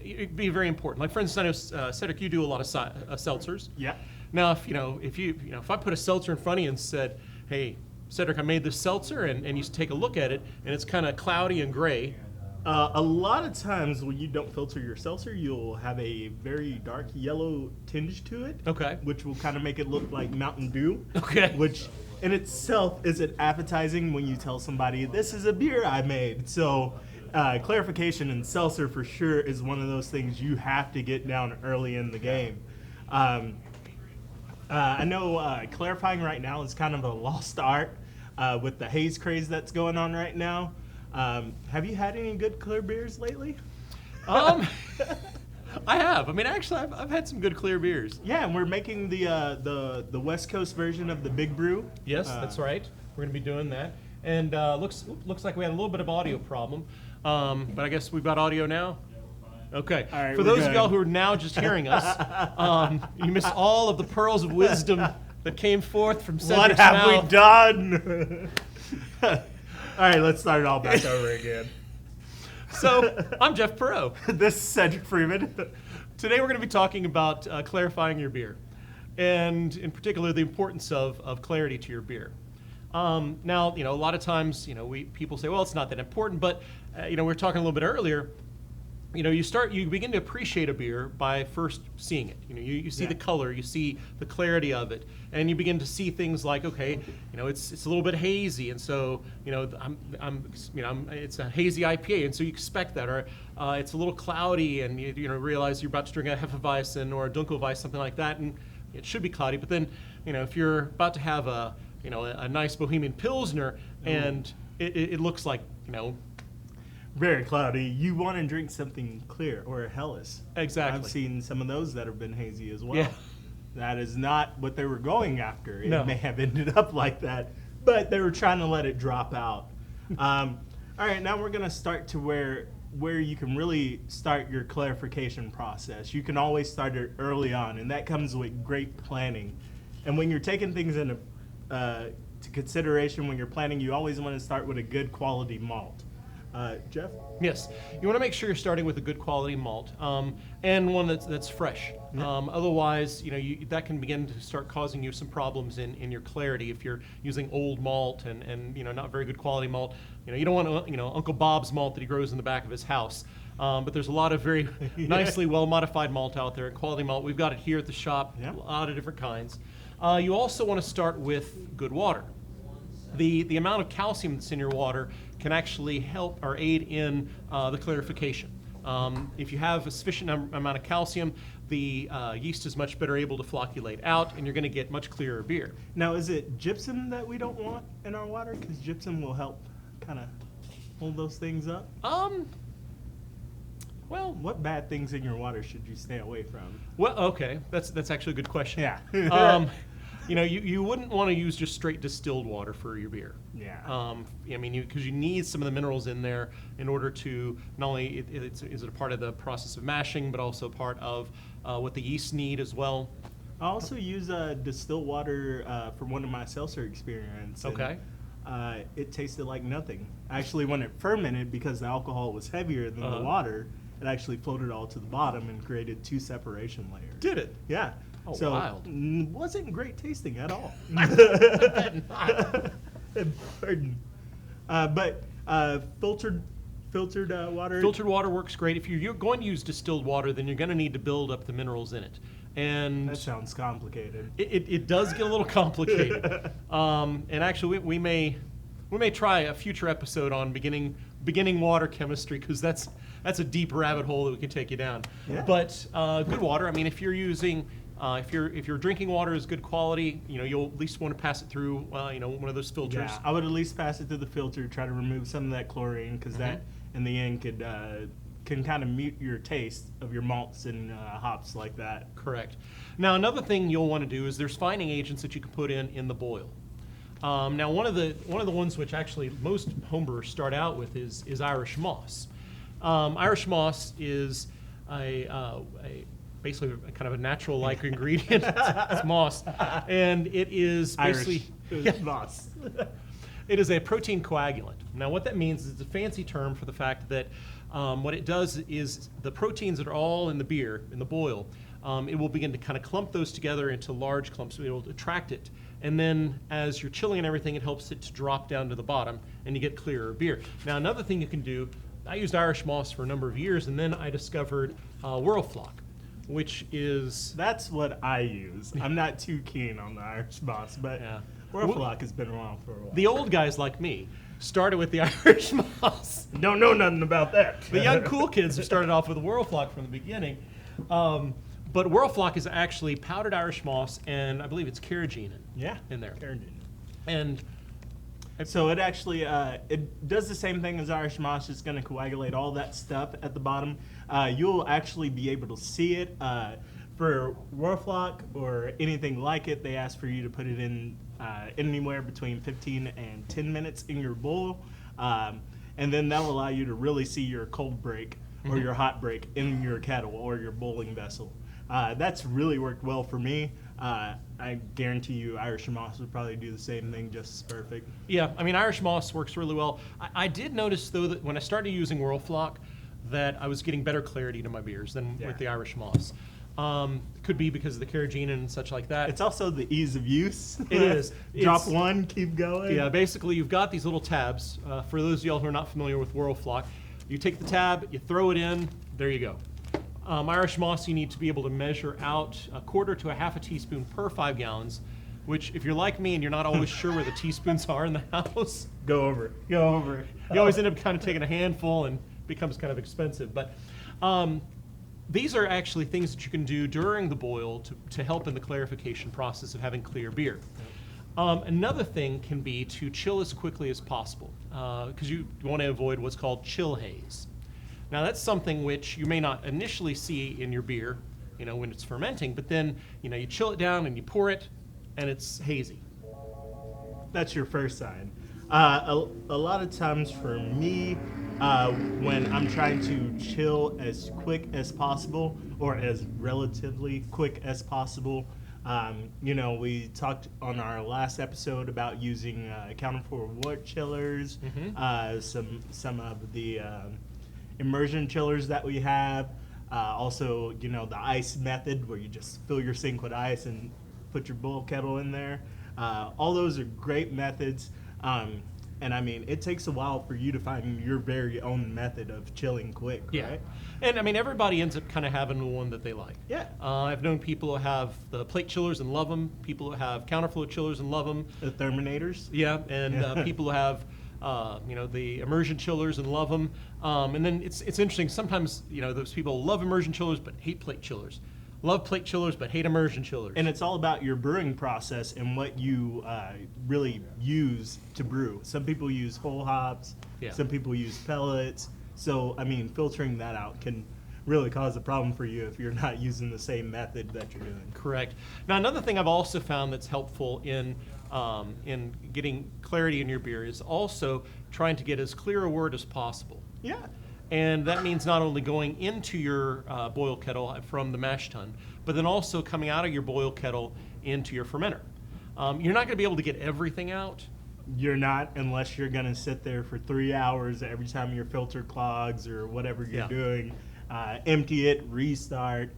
it'd be very important. Like for instance, I know Cedrick, you do a lot of seltzers. Yeah. Now, if I put a seltzer in front of you and said, "Hey, Cedrick, I made this seltzer," and you take a look at it, and it's kind of cloudy and gray. A lot of times when you don't filter your seltzer, you'll have a very dark yellow tinge to it. Okay. Which will kind of make it look like Mountain Dew. Okay. Which in itself isn't appetizing when you tell somebody, this is a beer I made. So clarification in seltzer for sure is one of those things you have to get down early in the game. I know clarifying right now is kind of a lost art with the haze craze that's going on right now. Have you had any good clear beers lately? I have. I mean, actually, I've had some good clear beers. Yeah, and we're making the West Coast version of the Big Brew. Yes, that's right. We're going to be doing that. And looks like we had a little bit of audio problem, but I guess we've got audio now. Okay. All right, for those of y'all who are now just hearing us, you missed all of the pearls of wisdom that came forth from Cedrick's mouth. What have we done? All right, let's start it all back over again. So, I'm Jeff Perot. This is Cedric Freeman. Today we're going to be talking about clarifying your beer, and in particular the importance of clarity to your beer. Now, a lot of times, people say, well, it's not that important, but we were talking a little bit earlier. You begin to appreciate a beer by first seeing it. You see the color, you see the clarity of it, and you begin to see things like, okay, it's a little bit hazy, and so it's a hazy IPA, and so you expect that, or it's a little cloudy, and you realize you're about to drink a Hefeweizen or a Dunkelweiss, something like that, and it should be cloudy. But then, if you're about to have a nice Bohemian Pilsner, and it looks like very cloudy, you want to drink something clear, or a Helles. Exactly. I've seen some of those that have been hazy as well. Yeah. That is not what they were going after. It No. may have ended up like that, but they were trying to let it drop out. All right, now we're going to start to where you can really start your clarification process. You can always start it early on, and that comes with great planning. And when you're taking things into to consideration when you're planning, you always want to start with a good quality malt. Jeff? Yes, you want to make sure you're starting with a good quality malt and one that's fresh. Yeah. Otherwise, that can begin to start causing you some problems in your clarity if you're using old malt and not very good quality malt. You don't want Uncle Bob's malt that he grows in the back of his house. But there's a lot of very nicely well modified malt out there, quality malt. We've got it here at the shop, a lot of different kinds. You also want to start with good water. The amount of calcium that's in your water can actually help or aid in the clarification. If you have a sufficient amount of calcium, the yeast is much better able to flocculate out, and you're going to get much clearer beer. Now, is it gypsum that we don't want in our water? Because gypsum will help kind of hold those things up. Well, what bad things in your water should you stay away from? Well, okay, that's actually a good question. Yeah. You wouldn't want to use just straight distilled water for your beer. Yeah. Because you need some of the minerals in there in order to not only is it a part of the process of mashing, but also part of what the yeasts need as well. I also use distilled water for one of my seltzer experiments. Okay. It tasted like nothing. Actually, when it fermented, because the alcohol was heavier than the water, it actually floated all to the bottom and created 2 separation layers. Did it? Yeah. Oh, so wild. Wasn't great tasting at all. But filtered water. Filtered water works great. If you're going to use distilled water, then you're going to need to build up the minerals in it. And that sounds complicated. It does get a little complicated. And actually, we may try a future episode on beginning water chemistry, because that's a deep rabbit hole that we can take you down. Yeah. But good water. I mean, if you're using if your drinking water is good quality, you'll at least want to pass it through one of those filters. Yeah, I would at least pass it through the filter, try to remove some of that chlorine, because that in the end can kind of mute your taste of your malts and hops like that. Correct. Now, another thing you'll want to do is there's fining agents that you can put in the boil. Now, one of the ones which actually most homebrewers start out with is Irish moss. Irish moss is basically kind of a natural-like ingredient. It's moss, and it is basically Irish moss. It is a protein coagulant. Now, what that means is it's a fancy term for the fact that what it does is the proteins that are all in the beer, in the boil, it will begin to kind of clump those together into large clumps, so it will attract it. And then as you're chilling and everything, it helps it to drop down to the bottom, and you get clearer beer. Now, another thing you can do, I used Irish moss for a number of years, and then I discovered Whirlflock, which is... That's what I use. I'm not too keen on the Irish moss, but Yeah. Whirlflock has been around for a while. The old guys like me started with the Irish moss. Don't know nothing about that. The young cool kids who started off with Whirlflock from the beginning. But Whirlflock is actually powdered Irish moss, and I believe it's carrageenan in there. Carrageenan. And So it actually it does the same thing as Irish moss. It's going to coagulate all that stuff at the bottom. You'll actually be able to see it. For Whirlflock or anything like it, they ask for you to put it in anywhere between 15 and 10 minutes in your bowl. And then that'll allow you to really see your cold break or your hot break in your kettle or your boiling vessel. That's really worked well for me. I guarantee you Irish moss would probably do the same thing just as perfect. yeah, I mean, Irish moss works really well. I did notice, though, that when I started using Whirlflock, that I was getting better clarity to my beers than with the Irish moss. Could be because of the carrageenan and such like that. It's also the ease of use. It is. Drop It's- one, keep going. Yeah, basically you've got these little tabs. For those of y'all who are not familiar with Whirlflock, you take the tab, you throw it in, there you go. Irish moss, you need to be able to measure out 1/4 to 1/2 teaspoon per 5 gallons, which if you're like me and you're not always sure where the teaspoons are in the house, Go over. Go over. you always end up kind of taking a handful and it becomes kind of expensive. But these are actually things that you can do during the boil to help in the clarification process of having clear beer. Another thing can be to chill as quickly as possible because you want to avoid what's called chill haze. Now that's something which you may not initially see in your beer, when it's fermenting, but then, you chill it down and you pour it and it's hazy. That's your first sign. A lot of times for me, when I'm trying to chill as quick as possible or as relatively quick as possible, we talked on our last episode about using counter for wort chillers, some of the immersion chillers that we have. Also, the ice method where you just fill your sink with ice and put your boil kettle in there. All those are great methods. And I mean, it takes a while for you to find your very own method of chilling quick, right? And I mean, everybody ends up kind of having the one that they like. Yeah. I've known people who have the plate chillers and love them, people who have counterflow chillers and love them. The Terminators. Yeah, and people who have, the immersion chillers and love them. And then it's interesting, sometimes, those people love immersion chillers but hate plate chillers. Love plate chillers but hate immersion chillers. And it's all about your brewing process and what you really use to brew. Some people use whole hops. Yeah. Some people use pellets. So, I mean, filtering that out can really cause a problem for you if you're not using the same method that you're doing. Correct. Now, another thing I've also found that's helpful in getting clarity in your beer is also trying to get as clear a wort as possible. Yeah. And that means not only going into your boil kettle from the mash tun, but then also coming out of your boil kettle into your fermenter. You're not going to be able to get everything out. You're not, unless you're going to sit there for 3 hours every time your filter clogs or whatever you're doing. Empty it, restart.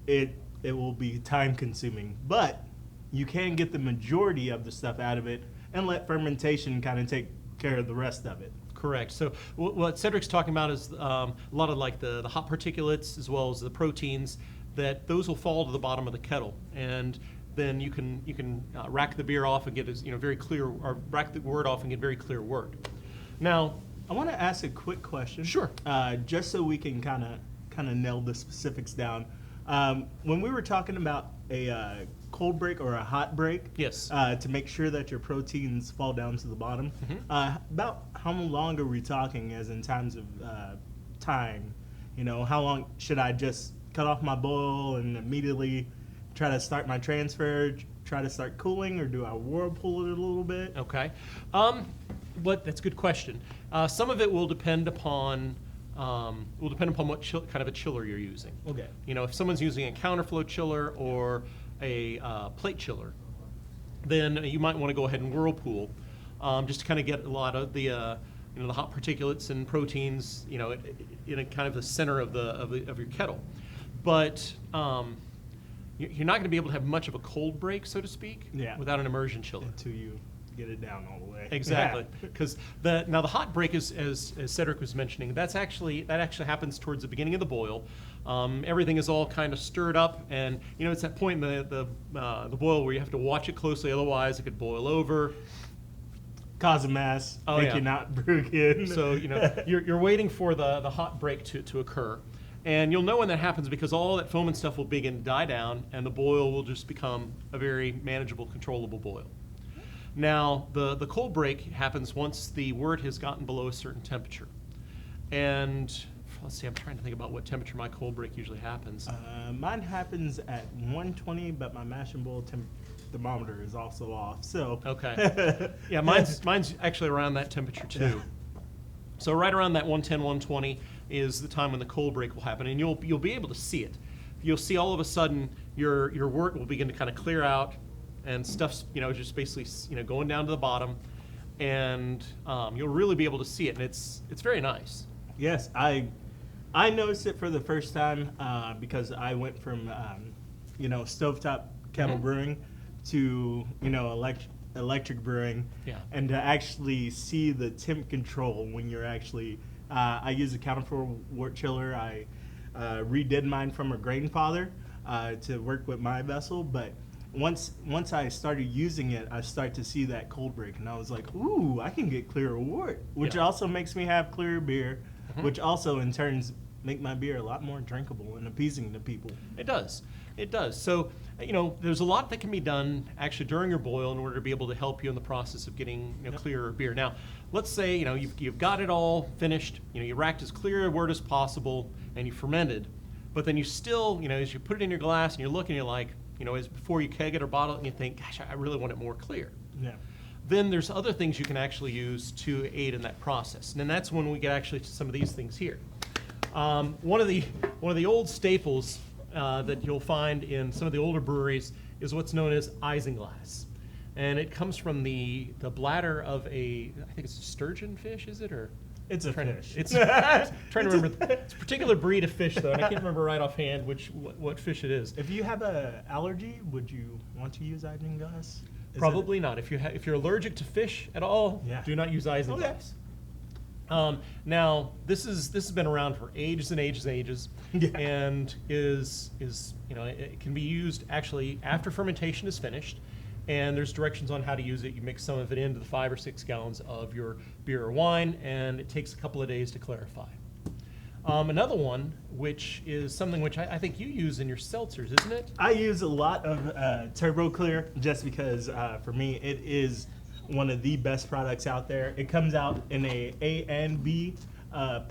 It will be time consuming. But you can get the majority of the stuff out of it and let fermentation kind of take care of the rest of it. Correct. So what Cedric's talking about is a lot of like the hot particulates as well as the proteins, that those will fall to the bottom of the kettle, and then you can rack the beer off and get very clear, or rack the wort off and get very clear wort. Now, I want to ask a quick question. Sure. Just so we can kind of nail the specifics down. When we were talking about a cold break or a hot break, yes, to make sure that your proteins fall down to the bottom, about how long are we talking as in times of time? How long should I just cut off my boil and immediately try to start my transfer, try to start cooling, or do I whirlpool it a little bit? Okay. That's a good question. Some of it will depend upon what kind of a chiller you're using. Okay. If someone's using a counterflow chiller or a plate chiller, then you might want to go ahead and whirlpool. just to kind of get a lot of the the hot particulates and proteins, in a kind of the center of your kettle. But you're not going to be able to have much of a cold break, so to speak, without an immersion chiller. Until you get it down all the way. Exactly, because the hot break is, as Cedric was mentioning, that actually happens towards the beginning of the boil. Everything is all kind of stirred up, and it's that point in the boil where you have to watch it closely, otherwise it could boil over, cause a mess, make you not brew again. So you're waiting for the hot break to occur. And you'll know when that happens because all that foam and stuff will begin to die down, and the boil will just become a very manageable, controllable boil. Now, the cold break happens once the wort has gotten below a certain temperature. And let's see, I'm trying to think about what temperature my cold break usually happens. Mine happens at 120, but my mash and boil thermometer is also off. So okay, yeah, mine's actually around that temperature too. So right around that 110, 120 is the time when the cold break will happen, and you'll be able to see it. You'll see all of a sudden your wort will begin to kind of clear out, and stuff's just basically going down to the bottom, and you'll really be able to see it, and it's very nice. Yes, I noticed it for the first time because I went from stovetop kettle brewing to electric brewing, and to actually see the temp control when you're actually I use a counterflow wort chiller. I redid mine from a grandfather to work with my vessel, but once I started using it, I started to see that cold break, and I was like, ooh, I can get clearer wort, which also makes me have clearer beer, which also in turns make my beer a lot more drinkable and appeasing to people. It does. So, there's a lot that can be done actually during your boil in order to be able to help you in the process of getting clearer beer. Now, let's say you've got it all finished. You racked as clear a wort as possible, and you fermented, but then you still, as you put it in your glass and you're looking, you're like, as before you keg it or bottle it, and you think, gosh, I really want it more clear. Yeah. Then there's other things you can actually use to aid in that process, and that's when we get actually to some of these things here. One of the old staples that you'll find in some of the older breweries is what's known as Isinglass, and it comes from the bladder of I think it's a sturgeon fish, is it, or? It's a fish. It's trying to remember. It's a particular breed of fish, though, and I can't remember right offhand what fish it is. If you have an allergy, would you want to use isinglass? Probably not. If you're allergic to fish at all, do not use isinglass. Okay. Now this has been around for ages and ages and ages, and is it can be used actually after fermentation is finished. And there's directions on how to use it. You mix some of it into the 5 or 6 gallons of your beer or wine, and it takes a couple of days to clarify. Another one, which is something which I think you use in your seltzers, isn't it? I use a lot of Turbo Clear just because for me it is one of the best products out there. It comes out in A and B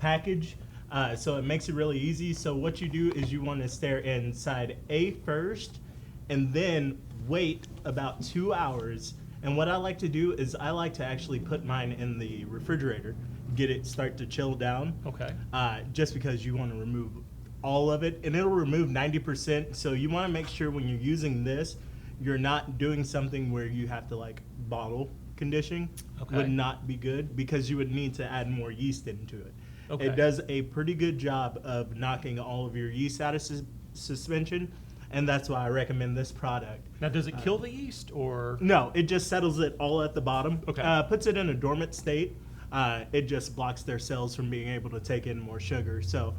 package, so it makes it really easy. So what you do is you want to stare inside A first, and then wait about 2 hours. And what I like to do is I like to actually put mine in the refrigerator, get it start to chill down. Okay. Just because you want to remove all of it, and it'll remove 90%. So you want to make sure when you're using this, you're not doing something where you have to bottle conditioning. Okay. Would not be good because you would need to add more yeast into it. Okay. It does a pretty good job of knocking all of your yeast out of suspension. And that's why I recommend this product. Now, does it kill the yeast, or? No, it just settles it all at the bottom. Okay. Puts it in a dormant state. It just blocks their cells from being able to take in more sugar. So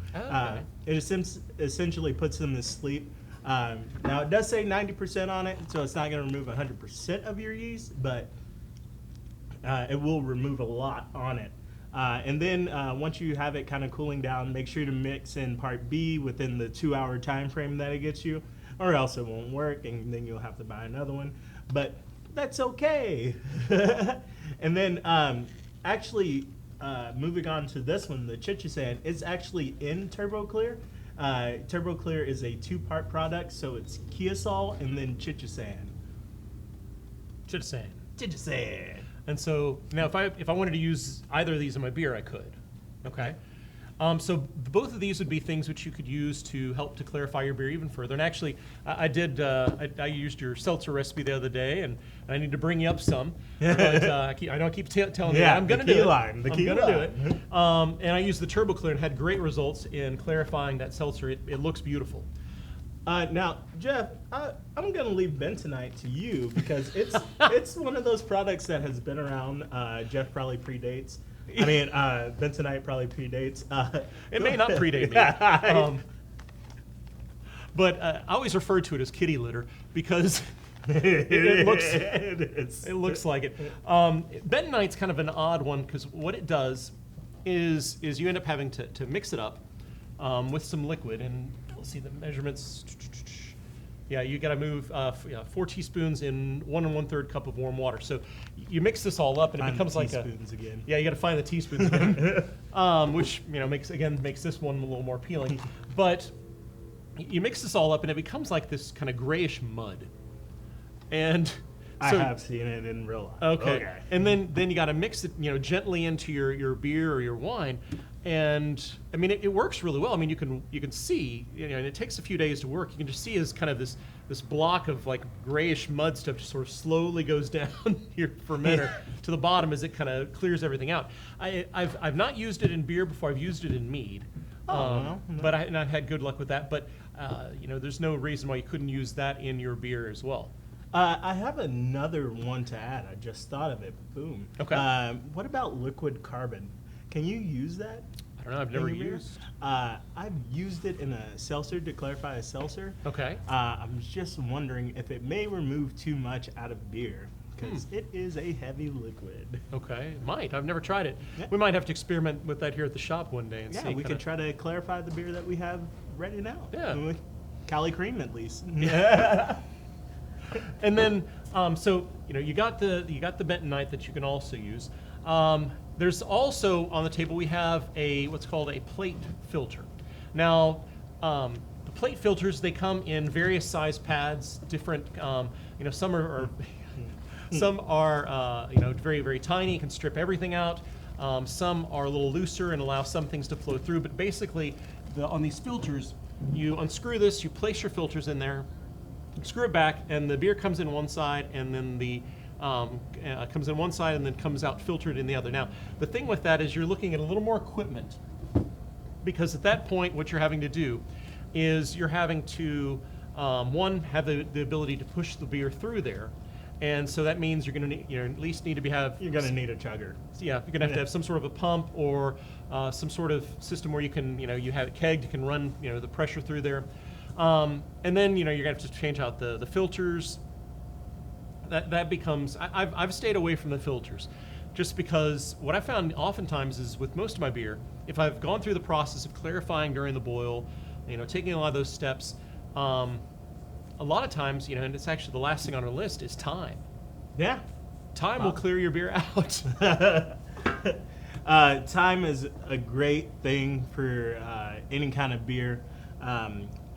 it essentially puts them to sleep. Now, it does say 90% on it, so it's not going to remove 100% of your yeast, but it will remove a lot on it. And then once you have it kind of cooling down, make sure to mix in part B within the 2-hour time frame that it gets you, or else it won't work, and then you'll have to buy another one. But that's okay. And then actually moving on to this one, the Chichisan, it's actually in Turbo Clear. Turbo Clear is a 2-part product, so it's Kiosol and then Chichisan. And so now, if I wanted to use either of these in my beer, I could. Okay. So both of these would be things which you could use to help to clarify your beer even further. And actually, I used your seltzer recipe the other day, and I need to bring you up some. But I know I keep telling you that I'm going to do it. I'm going to do it. And I used the Turbo Clear and had great results in clarifying that seltzer. It looks beautiful. Now, Jeff, I'm going to leave bentonite to you because it's one of those products that has been around. Jeff probably predates. I mean, bentonite probably predates. It may not predate me. But I always refer to it as kitty litter because it looks like it. Bentonite's kind of an odd one because what it does is you end up having to mix it up with some liquid. And let's see the measurements. Yeah, you got to move 4 teaspoons in 1 1/3 cup of warm water. So you mix this all up, and it becomes like teaspoons again. Yeah, you got to find the teaspoons again, which makes this one a little more appealing. But you mix this all up, and it becomes like this kind of grayish mud. And I so, have seen it in real life. Okay. And then you got to mix it, gently into your beer or your wine. And I mean, it works really well. I mean, you can see, and it takes a few days to work. You can just see as kind of this block of like grayish mud stuff just sort of slowly goes down your fermenter to the bottom as it kind of clears everything out. I've not used it in beer before. I've used it in mead. No. But I've had good luck with that. But there's no reason why you couldn't use that in your beer as well. I have another one to add. I just thought of it. Boom. Okay. What about liquid carbon? Can you use that? I don't know. I've never used. I've used it in a seltzer to clarify a seltzer. Okay. I'm just wondering if it may remove too much out of beer because it is a heavy liquid. Okay. It might. I've never tried it. Yeah. We might have to experiment with that here at the shop one day and see. Yeah, we could try to clarify the beer that we have ready now. Yeah. Cali Cream at least. Yeah. And then, so you got the bentonite that you can also use. There's also on the table we have what's called a plate filter. Now, the plate filters, they come in various size pads, different. Some are some are very very tiny, you can strip everything out. Some are a little looser and allow some things to flow through. But basically, on these filters, you unscrew this, you place your filters in there. Screw it back, and the beer comes in one side, and then comes in one side, and then comes out filtered in the other. Now, the thing with that is you're looking at a little more equipment, because at that point, what you're having to do is you're having to have the ability to push the beer through there, and so that means you're going to at least need to You're going to need a chugger. Yeah, you're going to have some sort of a pump or some sort of system where you can you have it kegged, you can run the pressure through there. And then you're gonna have to change out the filters. That becomes I've stayed away from the filters, just because what I found oftentimes is with most of my beer, if I've gone through the process of clarifying during the boil, taking a lot of those steps, a lot of times and it's actually the last thing on our list is time. Yeah. Time will clear your beer out. Time is a great thing for any kind of beer.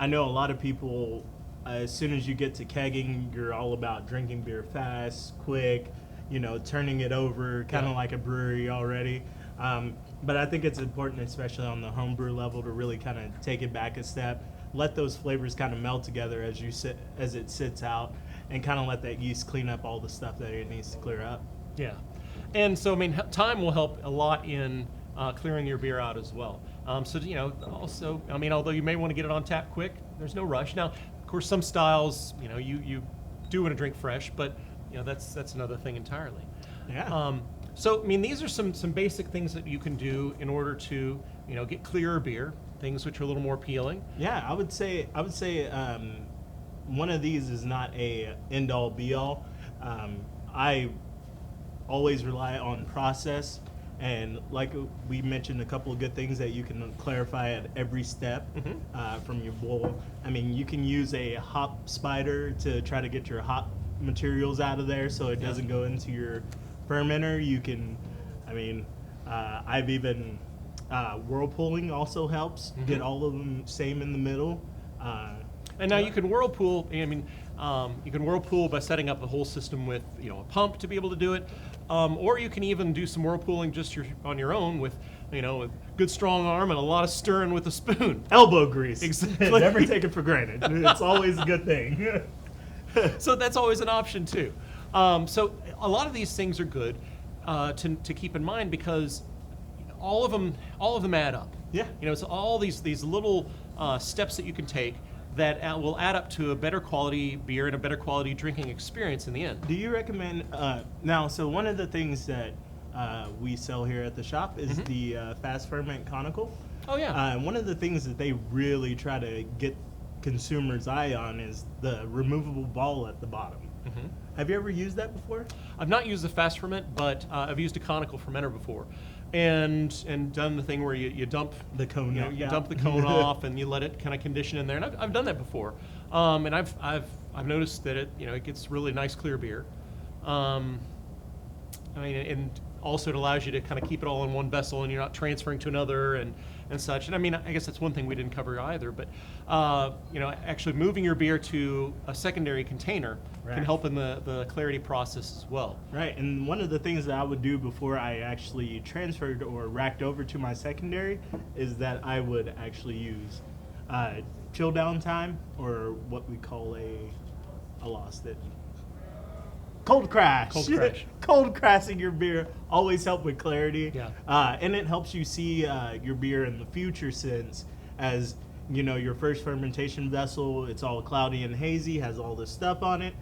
I know a lot of people, as soon as you get to kegging, you're all about drinking beer fast, quick, turning it over, kind of like a brewery already. But I think it's important, especially on the homebrew level, to really kind of take it back a step, let those flavors kind of melt together as it sits out, and kind of let that yeast clean up all the stuff that it needs to clear up. Yeah, and so time will help a lot in clearing your beer out as well. Also, although you may want to get it on tap quick, there's no rush. Now, of course, some styles, you do want to drink fresh, but that's another thing entirely. Yeah. These are some basic things that you can do in order to get clearer beer, things which are a little more appealing. Yeah, I would say one of these is not a end all be all. I always rely on process. And like we mentioned, a couple of good things that you can clarify at every step from your boil. You can use a hop spider to try to get your hop materials out of there so it doesn't go into your fermenter. You can, I've even, whirlpooling also helps. Get all of them same in the middle. And now you can whirlpool. You can whirlpool by setting up a whole system with a pump to be able to do it. or you can even do some whirlpooling just on your own with, with good strong arm and a lot of stirring with a spoon. Elbow grease. Exactly. Never take it for granted. It's always a good thing. So that's always an option too. So a lot of these things are good to keep in mind because all of them add up. Yeah. It's all these little steps that you can take that will add up to a better quality beer and a better quality drinking experience in the end. Do you recommend now? So one of the things that we sell here at the shop is the fast ferment conical. Oh yeah. And one of the things that they really try to get consumers' eye on is the removable ball at the bottom. Have you ever used that before? I've not used the fast ferment, but I've used a conical fermenter before, and done the thing where you dump The cone. you dump the cone off and you let it kind of condition in there, and I've done that before, and I've noticed that it gets really nice clear beer. And also it allows you to kind of keep it all in one vessel and you're not transferring to another and such. And I guess that's one thing we didn't cover either, but actually moving your beer to a secondary container can help in the clarity process as well. Right, and one of the things that I would do before I actually transferred or racked over to my secondary is that I would actually use chill down time, or what we call I lost it. Cold crash. Cold crash. Cold crashing your beer always help with clarity. Yeah. And it helps you see your beer in the future, since as your first fermentation vessel, it's all cloudy and hazy, has all this stuff on it.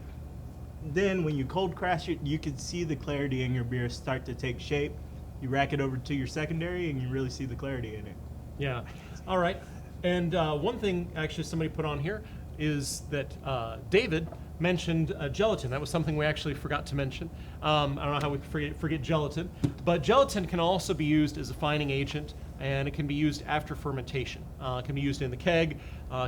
Then when you cold crash it, you can see the clarity in your beer start to take shape. You rack it over to your secondary and you really see the clarity in it. Yeah. All right. And one thing actually somebody put on here is that David mentioned gelatin. That was something we actually forgot to mention. I don't know how we forget gelatin, but gelatin can also be used as a fining agent, and it can be used after fermentation. It can be used in the keg,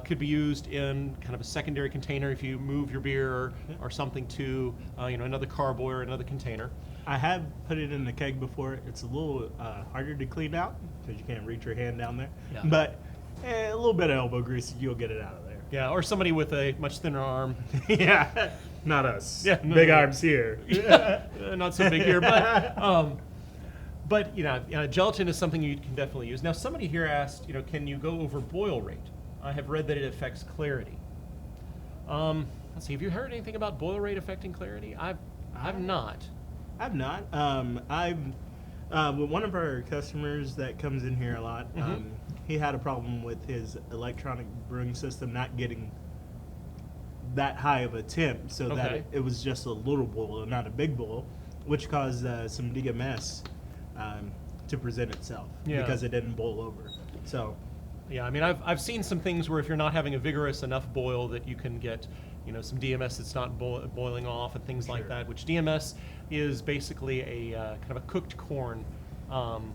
could be used in kind of a secondary container if you move your beer or something to another carboy or another container. I have put it in the keg before. It's a little harder to clean out because you can't reach your hand down there. Yeah. But a little bit of elbow grease, you'll get it out of there. Yeah, or somebody with a much thinner arm. Yeah, not us. Yeah, no, big no. arms here. Not so big here, but gelatin is something you can definitely use. Now, somebody here asked, can you go over boil rate? I have read that it affects clarity. Let's see. Have you heard anything about boil rate affecting clarity? I've not. I've not. With one of our customers that comes in here a lot, he had a problem with his electronic brewing system not getting that high of a temp, so that it was just a little boil, not a big boil, which caused some DMS to present itself because it didn't boil over. So, yeah, I mean, I've seen some things where if you're not having a vigorous enough boil, that you can get some DMS that's not boiling off and things like that. Which DMS is basically a kind of a cooked corn.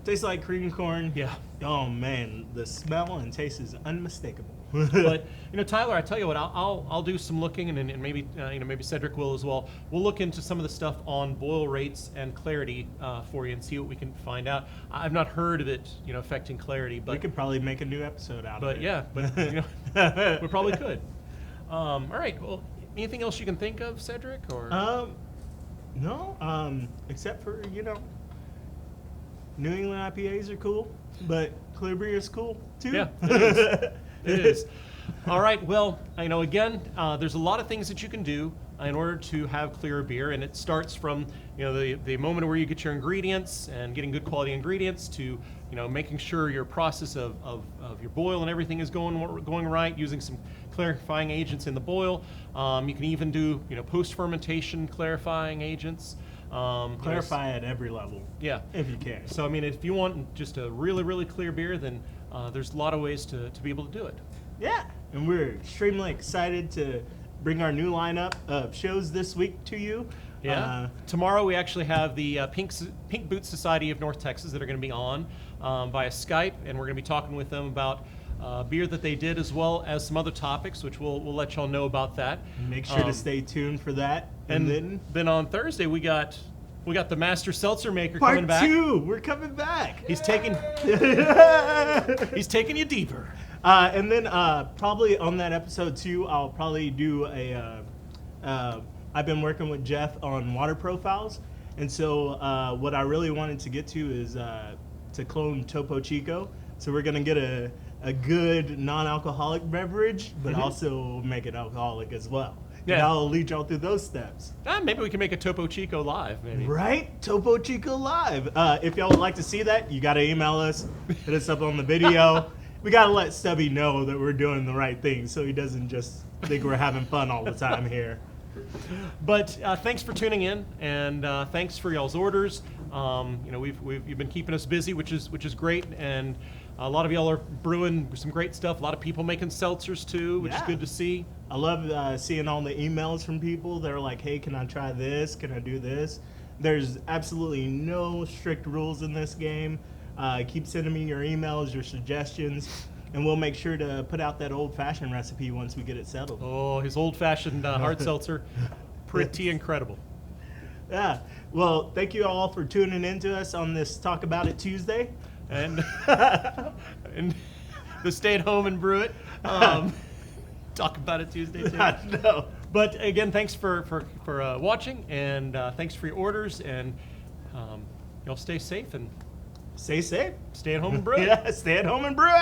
Tastes like cream corn. Yeah. Oh man, the smell and taste is unmistakable. But Tyler, I tell you what, I'll do some looking, and maybe maybe Cedrick will as well. We'll look into some of the stuff on boil rates and clarity for you and see what we can find out. I've not heard of it affecting clarity, but we could probably make a new episode out of it. But yeah, but we probably could. All right. Well, anything else you can think of, Cedrick? Or no. Except for New England IPAs are cool, but clear beer is cool too. Yeah, it is. It is. All right. Well, again, there's a lot of things that you can do in order to have clear beer, and it starts from the moment where you get your ingredients and getting good quality ingredients to making sure your process of your boil and everything is going right, using some clarifying agents in the boil. You can even do post fermentation clarifying agents. Clarify at every level. Yeah, if you can. So I mean, if you want just a really, really clear beer, then there's a lot of ways to be able to do it. Yeah, and we're extremely excited to bring our new lineup of shows this week to you. Yeah. Tomorrow we actually have the Pink Boots Society of North Texas that are going to be on via Skype, and we're going to be talking with them about beer that they did, as well as some other topics, which we'll let y'all know about that. Make sure to stay tuned for that. And then on Thursday we got the Master Seltzer Maker coming back. Part 2, we're coming back. He's taking you deeper. And then probably on that episode too, I'll probably do I've been working with Jeff on water profiles, And so what I really wanted to get to is to clone Topo Chico. So we're gonna get a good non-alcoholic beverage, but also make it alcoholic as well. Yeah. And I'll lead y'all through those steps. Maybe we can make a Topo Chico live, maybe. Right? Topo Chico Live. If y'all would like to see that, you got to email us, hit us up on the video. We got to let Stubby know that we're doing the right thing so he doesn't just think we're having fun all the time here. But thanks for tuning in, and thanks for y'all's orders. You've been keeping us busy, which is great, and a lot of y'all are brewing some great stuff. A lot of people making seltzers too, which is good to see. I love seeing all the emails from people. They're like, hey, can I try this? Can I do this? There's absolutely no strict rules in this game. Keep sending me your emails, your suggestions, and we'll make sure to put out that old-fashioned recipe once we get it settled. Oh, his old-fashioned hard seltzer, pretty incredible. Yeah. Well, thank you all for tuning in to us on this Talk About It Tuesday. And and the stay at home and brew it. Talk about it Tuesday too. No. But again, thanks for watching, and thanks for your orders, and y'all stay safe and Stay safe. stay at home and brew it. Yeah, stay at home and brew it.